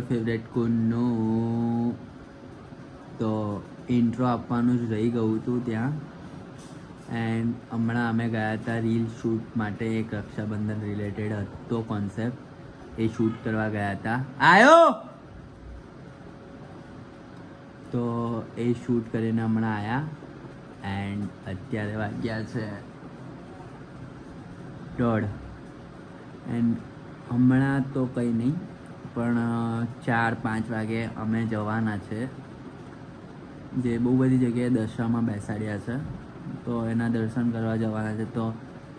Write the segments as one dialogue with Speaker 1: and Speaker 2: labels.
Speaker 1: Favourite કુનનું તો intro આપવાનું જ રહી ગયું હતું ત્યાં. એન્ડ હમણાં અમે ગયા હતા રીલ શૂટ માટે. એક રક્ષાબંધન રિલેટેડ હતો કોન્સેપ્ટ, એ શૂટ કરવા ગયા હતા. આયો તો એ શૂટ કરીને હમણાં આવ્યા. એન્ડ અત્યારે વાગ્યા છે 1:30. એન્ડ હમણાં તો કંઈ નહીં, પણ 4-5 વાગે અમે જવાના છે. જે બહુ બધી જગ્યાએ દશામાં બેસાડ્યા છે, તો એના દર્શન કરવા જવાના છે. તો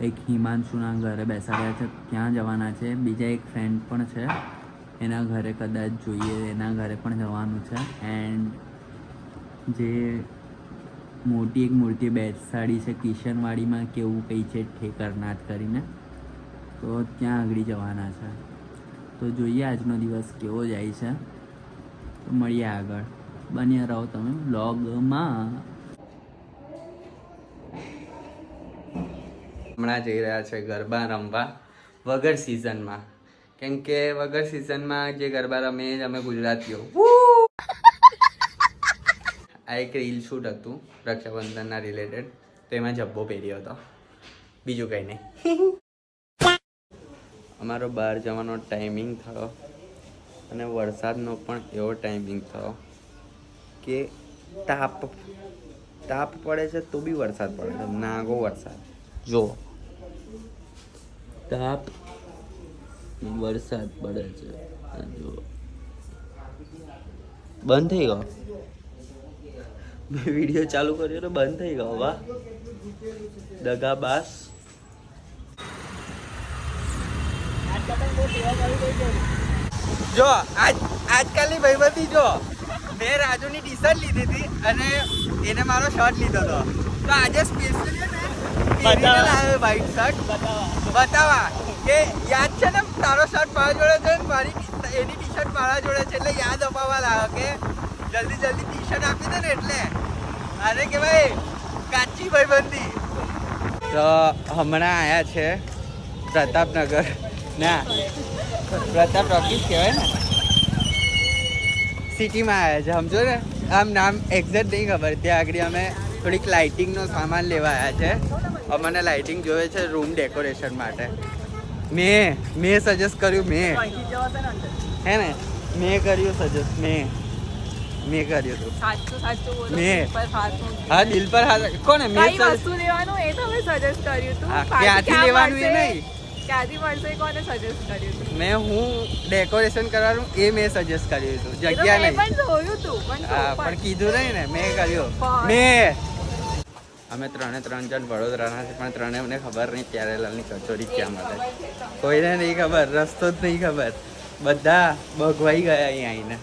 Speaker 1: એક હિમાંશુના ઘરે બેસાડ્યા છે, ત્યાં જવાના છે. બીજા એક ફ્રેન્ડ પણ છે, એના ઘરે કદાચ જોઈએ, એના ઘરે પણ જવાનું છે. એન્ડ જે મોટી એક મૂર્તિ બેસાડી છે કિશનવાડીમાં કેવું કંઈ છે ઠેકરનાથ કરીને, તો ત્યાં આગળ જવાના છે. તો જોઈએ આજનો દિવસ કેવો જાય છે. તો મળીએ આગળ, બન્યા રહો તમે વ્લોગમાં. હમણાં જઈ રહ્યા છે ગરબા રમવા વગર સિઝનમાં, કેમ કે વગર સિઝનમાં જે ગરબા રમીએ અમે ગુજરાતીઓ. આ એક રીલ શૂટ હતું રક્ષાબંધનના રિલેટેડ, તો એમાં જબ્બો પહેર્યો હતો, બીજું કંઈ નહીં. અમારો બહાર જવાનો ટાઈમિંગ થયો અને વરસાદનો પણ એવો ટાઈમિંગ થયો કે તાપ પડે છે તો બી વરસાદ પડે છે. નાગો વરસાદ, જો તાપ વરસાદ પડે છે. જો બંધ થઈ ગયો, મેં વિડીયો ચાલુ કર્યો તો બંધ થઈ ગયો. વાહ દગાબાસ. જો આજકાલની ભાઈબંધી જો, મેં રાજુની ટી શર્ટ લીધી હતી અને એને મારો શર્ટ લીધો હતો, તો આજે સ્પેશિયલી લાવ્યો વ્હાઈટ શર્ટ બતાવવા કે યાદ છે ને તારો શર્ટ મારા જોડે છે, મારી એની ટી શર્ટ મારા જોડે છે, એટલે યાદ અપાવવા લાવ્યો કે જલ્દી ટી શર્ટ આપી દે ને. એટલે અરે કે ભાઈ કાચી ભાઈબંધી. તો હમણાં આવ્યા છે પ્રતાપનગર, ના પ્રતાપ ટોકીઝ કહેવાય ને, સિટીમાં આવ્યા છે. સમજો ને, આમ નામ એક્ઝેક્ટ નહીં ખબર. ત્યાં આગળ અમે થોડીક લાઇટિંગનો સામાન લેવા આવ્યા છે. અમને લાઇટિંગ જોઈએ છે રૂમ ડેકોરેશન માટે. મેં સજેસ્ટ કર્યું, હે ને મેં કર્યું સજેસ્ટ, મેં કર્યું હતું. હા દિલ પર હાથ. કોને મેં વસ્તુ લેવાનું એ તો મેં સજેસ્ટ કર્યું હતું. ક્યાંથી લેવાનું એ નહીં, ક્યાંથી મળશે કોને સજેસ્ટ કર્યું હતું. હું ડેકોરેશન કરવાનું એ મેં સજેસ્ટ કર્યું હતું, જગ્યા નહીં. હા પણ કીધું નહીં ને, મેં કર્યું. અમે 3 જણ વડોદરાના છે, પણ ત્રણેયને ખબર નહીં પ્યારેલાલની કચોરી ક્યાં મળે. કોઈને નહીં ખબર, રસ્તો જ નહીં ખબર. બધા ભગવાઈ ગયા અહીં આવીને.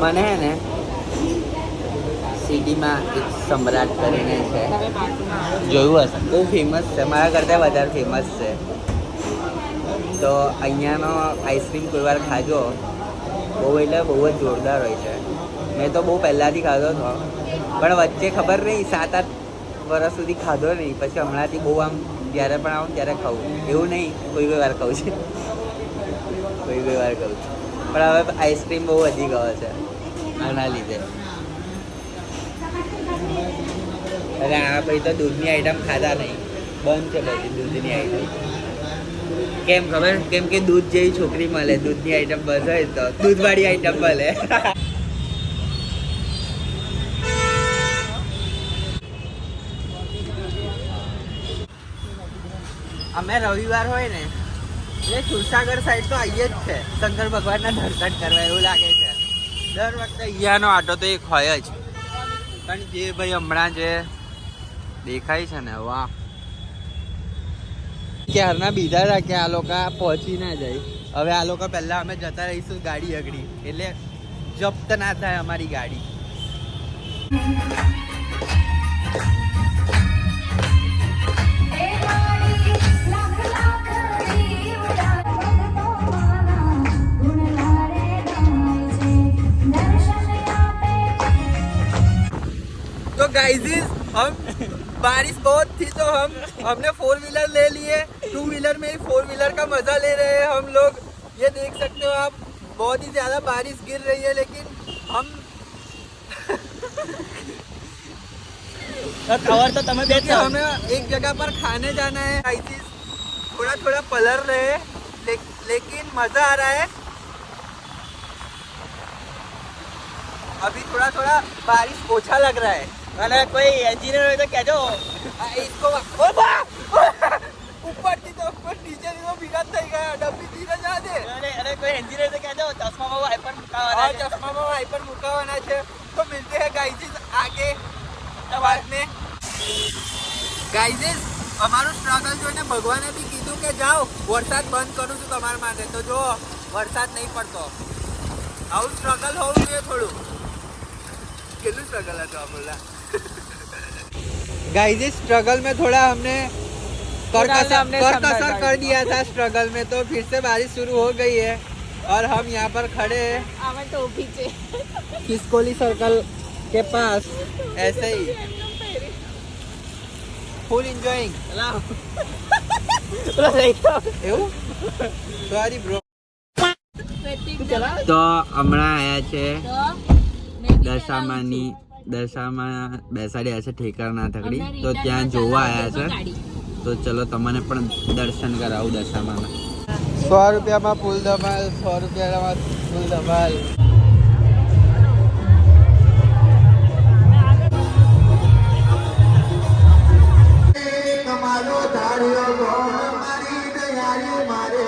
Speaker 1: મને હે ને સિટીમાં એક સમ્રાટ કરીને છે, જોયું હશે, બહુ ફેમસ છે, મારા કરતાં વધારે ફેમસ છે. તો અહીંયાનો આઈસ્ક્રીમ કોઈ વાર ખાજો, બહુ એટલે બહુ જ જોરદાર હોય છે. મેં તો બહુ પહેલાંથી ખાધો હતો, પણ વચ્ચે ખબર નહીં 7-8 વર્ષ સુધી ખાધો નહીં. પછી હમણાંથી બહુ આમ જ્યારે પણ આવું ત્યારે ખાઉં, એવું નહીં કોઈ વાર ખાઉં છું, કોઈ વાર ખાઉં છું. પણ હવે આઈસ્ક્રીમ બહુ વધી ગયો છે આના લીધે. અરે આ ભાઈ તો દૂધની આઈટમ ખાતા નહીં, બંધ છે પછી દૂધની આઈટમ. કેમ ખબર? કેમ કે દૂધ જેવી છોકરી મળે, દૂધની આઈટમ બંધ હોય તો દૂધવાળી આઈટમ મળે. અમે રવિવાર હોય ને એટલે સુરસાગર સાઈડ તો આવીએ જ છે શંકર ભગવાનના દર્શન કરવા, એવું લાગે છે. દર વખતે અહીંયાનો આટો તો એક હોય જ. પણ જે ભાઈ હમણાં જે દેખાય છે ને, વાહ, ક્યારના બીજા હતા કે આ લોકો પહોંચી ના જાય. હવે આ લોકો પહેલાં અમે જતા રહીશું ગાડી આગળ, એટલે જપ્ત ના થાય અમારી ગાડી. तो गाइस हम बारिश बहुत थी तो हमने 4 व्हीलर ले लिए, 2 व्हीलर में ही 4 व्हीलर का मजा ले रहे हैं हम लोग. ये देख सकते हो आप, बहुत ही ज्यादा बारिश गिर रही है, लेकिन हम
Speaker 2: खबर तो तुम्हें
Speaker 1: क्योंकि हमें एक जगह पर खाने जाना है। थोड़ा थोड़ा पलर रहे लेकिन मजा आ रहा है। अभी थोड़ा थोड़ा बारिश ओछा लग रहा है।
Speaker 2: मैंने कोई इंजीनियर हो तो कह दो
Speaker 1: इसको ऊपर की तो ऊपर नीचे तो बिगड़ नहीं गया, डब्बी धीरे जा दे।
Speaker 2: अरे कोई इंजीनियर तो कह दो चश्मा में वाइपर
Speaker 1: मुकावाना चश्मा में वाइपर मुकावाना है। तो मिलते हैं गाइस आगे बाद में। ગાઈઝ અમારું સ્ટ્રગલ જોઈને ભગવાને બી કીધું કે જાઓ વરસાદ બંધ કરું છું તમારા માટે, તો જો વરસાદ નહીં પડતો। આવું સ્ટ્રગલ હોવું જોઈએ થોડું। કેટલું સ્ટ્રગલ હતું આપણને। गाइस स्ट्रगल में थोड़ा हमने करकसर कर दिया था स्ट्रगल में, तो फिर से बारिश शुरू हो गई है और हम यहाँ पर खड़े हैं खिसकोली सर्कल के पास ऐसे ही फुल एंजॉयिंग। Sorry bro. तो હમણાં આયા છે દશામાં બેસાડ્યા છે ઠેકાણા થકડી, તો ત્યાં જોવા આયા છે। તો ચલો તમને પણ દર્શન કરાવું દશામાં। 100 રૂપિયામાં ફૂલ ધમાલ, 100 રૂપિયામાં ફૂલ ધમાલ। તમારો ધાર્યો મારી દયારી મારે